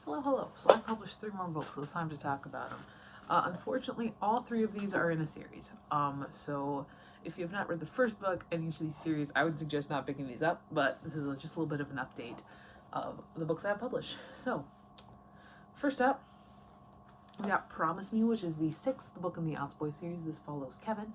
Hello, hello. So I published 3 more books, so it's time to talk about them. Unfortunately, all 3 of these are in a series. So if you have not read the first book in each of these series, I would suggest not picking these up, but this is just a little bit of an update of the books I have published. So, first up, we got Promise Me, which is the 6th book in the Aughts Boy series. This follows Kevin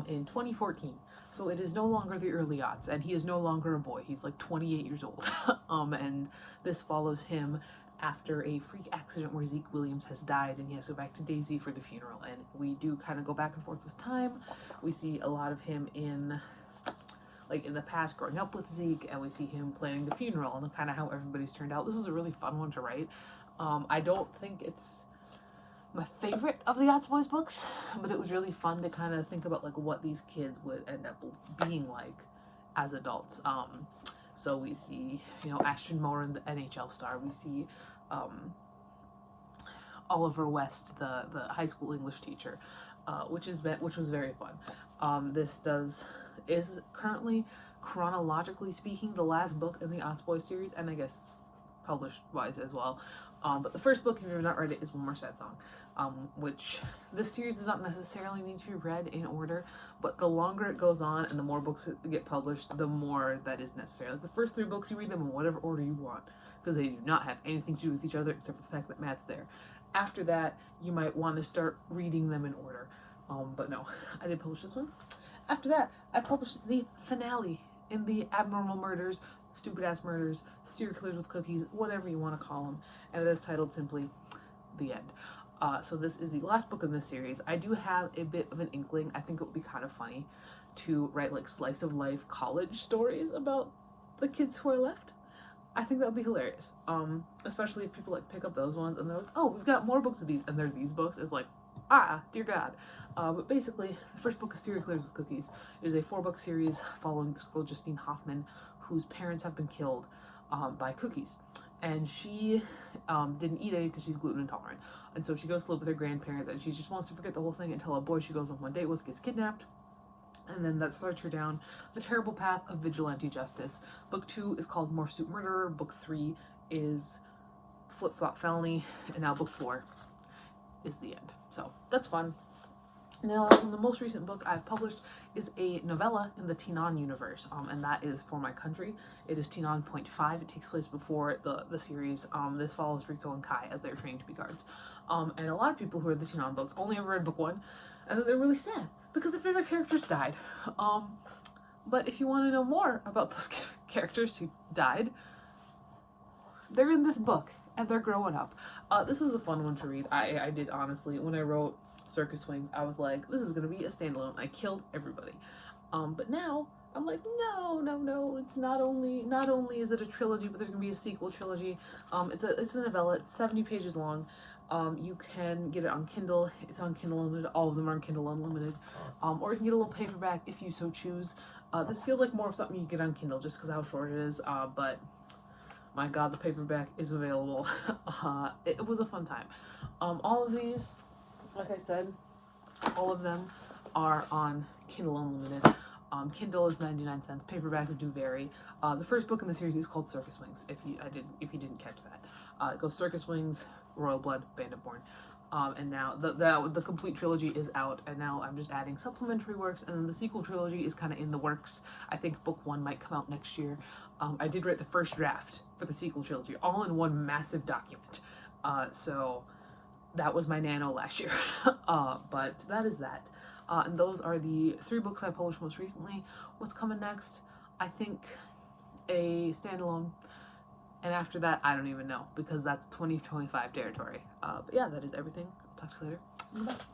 in 2014. So it is no longer the early aughts, and he is no longer a boy. He's like 28 years old. And this follows him after a freak accident where Zeke Williams has died, and he has to go back to Daisy for the funeral. And we do kind of go back and forth with time. We see a lot of him in the past growing up with Zeke, and we see him planning the funeral and kind of how everybody's turned out. This was a really fun one to write. I don't think it's my favorite of the Aughts Boys books, but it was really fun to kind of think about like what these kids would end up being like as adults. So we see, Ashton Moran, the NHL star. We see Oliver West, the high school English teacher, which was very fun. This is currently, chronologically speaking, the last book in the Aughts Boys series, and I guess published wise as well. But the first book, if you've not read it, is One More Sad Song, which this series does not necessarily need to be read in order, but the longer it goes on and the more books get published, the more that is necessary. Like the first 3 books, you read them in whatever order you want, because they do not have anything to do with each other except for the fact that Matt's there. After that, you might want to start reading them in order. But no, I did publish this one. After that, I published the finale in the Abnormal Murders, Stupid Ass Murders, Serial Killers with Cookies, whatever you want to call them, and it is titled simply The End. So this is the last book in this series. I do have a bit of an inkling. I think it would be kind of funny to write like slice of life college stories about the kids who are left. I think that would be hilarious. Especially if people like pick up those ones and they're like, oh, we've got more books of these, and they're these books. It's like, dear God. But basically, the first book is Serial Killers with Cookies. It is a 4-book series following this girl, Justine Hoffman, whose parents have been killed by cookies. And she didn't eat any because she's gluten intolerant. And so she goes to live with her grandparents, and she just wants to forget the whole thing until a boy she goes on one date with gets kidnapped. And then that starts her down the terrible path of vigilante justice. Book 2 is called Morph Suit Murderer. Book 3 is Flip Flop Felony. And now book 4 is The End. So that's fun. Now, the most recent book I've published is a novella in the Teen On universe, and that is For My Country. It is Teen On Point 5. It takes place before the series. This follows Rico and Kai as they're training to be guards. And a lot of people who read the Teen On books only ever read book 1, and then they're really sad because their favorite characters died. But if you want to know more about those characters who died, they're in this book, and they're growing up. This was a fun one to read. I did, honestly, when I wrote Circus Wings, I was like, this is gonna be a standalone. I killed everybody. But now I'm like, no, it's not only is it a trilogy, but there's gonna be a sequel trilogy. It's a novella. It's 70 pages long. You can get it on Kindle. It's on Kindle Unlimited. All of them are on Kindle Unlimited. Or you can get a little paperback if you so choose. This feels like more of something you get on Kindle just because how short it is. But my God, the paperback is available. It was a fun time. All of these, like I said, all of them are on Kindle Unlimited. Kindle is 99 cents. Paperbacks do vary. The first book in the series is called Circus Wings. If you didn't catch that, it goes Circus Wings, Royal Blood, Bandit Born, and now the complete trilogy is out. And now I'm just adding supplementary works, and then the sequel trilogy is kind of in the works. I think book 1 might come out next year. I did write the first draft for the sequel trilogy, all in one massive document. So that was my nano last year. But that is that. And those are the 3 books I published most recently. What's coming next? I think a standalone. And after that, I don't even know, because that's 2025 territory. But yeah, that is everything. Talk to you later. Bye.